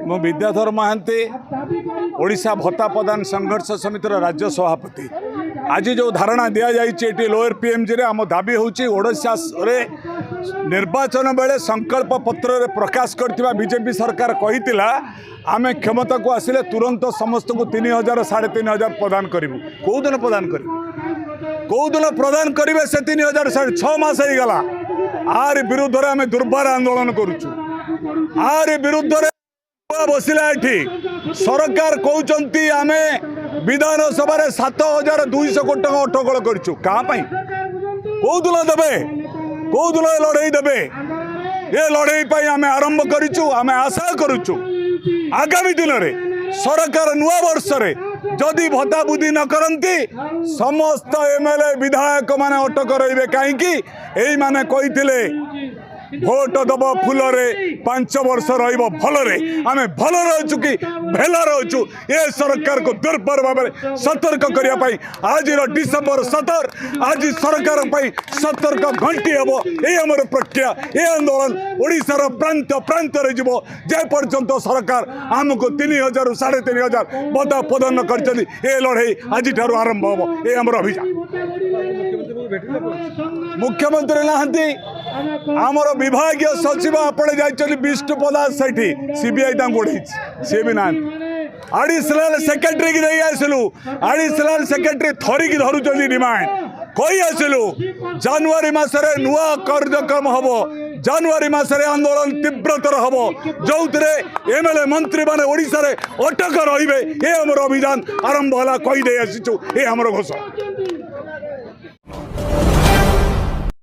मु विद्याधर महांती ओडिशा भत्ता प्रदान संघर्ष समितिर राज्य सभापति। आज जो धारणा दि जाइए लोअर पीएमजी रे आम दाबी होची ओडिशा रे निर्वाचन बेले संकल्प पत्र प्रकाश करथिबा बीजेपी सरकार कहितिला आमे क्षमता को आसिले तुरंत समस्त को 3000 3500 प्रदान करिवु। कौ दिन प्रदान करिवु कौ दिन प्रदान करिवे से 3000 6 मास हो गला। आर विरुद्ध रे आमे दुर्बार आंदोलन करूछु। आर विरुद्ध रे बसिला एठी सरकार कहउचंती आमे विधानसभा 7200 कोटी टका अटकल करूछु। का पई कौ दिन देबे कौ दिन लड़ाई देबे ये लड़ाई पाई आमे आरंभ करूछु। आमे आशा करूछु आगामी दिन में सरकार नुआ वर्ष रे जदि भत्ता बुद्धि न करती समस्त एमएलए विधायक माने अटक रहिबे। कहीं एई माने कहिथिले भोट दब फूल रे 5 वर्ष रहिबो भल रे आमे भल रहचु कि भेल रहचु। ए सरकार को दुर्बर भाव सतर्क करिया पाई आज डिसेम्बर 17 आज सरकार पाई सतर्क घंटी हेबो। ए हमर प्रक्रिया ए आंदोलन ओडिसा प्रांत प्रांत रे जीवो जे पर्यंत सरकार हमको 3000 3500 भत्ता प्रदान करछथि। ए लड़ाई आज ठारू आरंभ होबो। ए हमर अभियान मुख्यमंत्री नहांती आमर विभाग सचिव आपड़े जाइए विष्णुपदा सेठी सीबीआई गोड़े सी भी ना आडिशनल सेक्रेटरी की नहीं आसलु। आडिशनल सेक्रेटरी थरिकी धरुचंदी रिमांड कही आसलु। जनवरी मासरे नुआ कार्यक्रम हम जनवरी मासरे आंदोलन तीव्रतर हम जो एमएलए मंत्री माने ओडिशा रे अटक रहिबे। ए हमर अभियान आरंभ होला कही दे आसीचु। ए हमर घोषणा।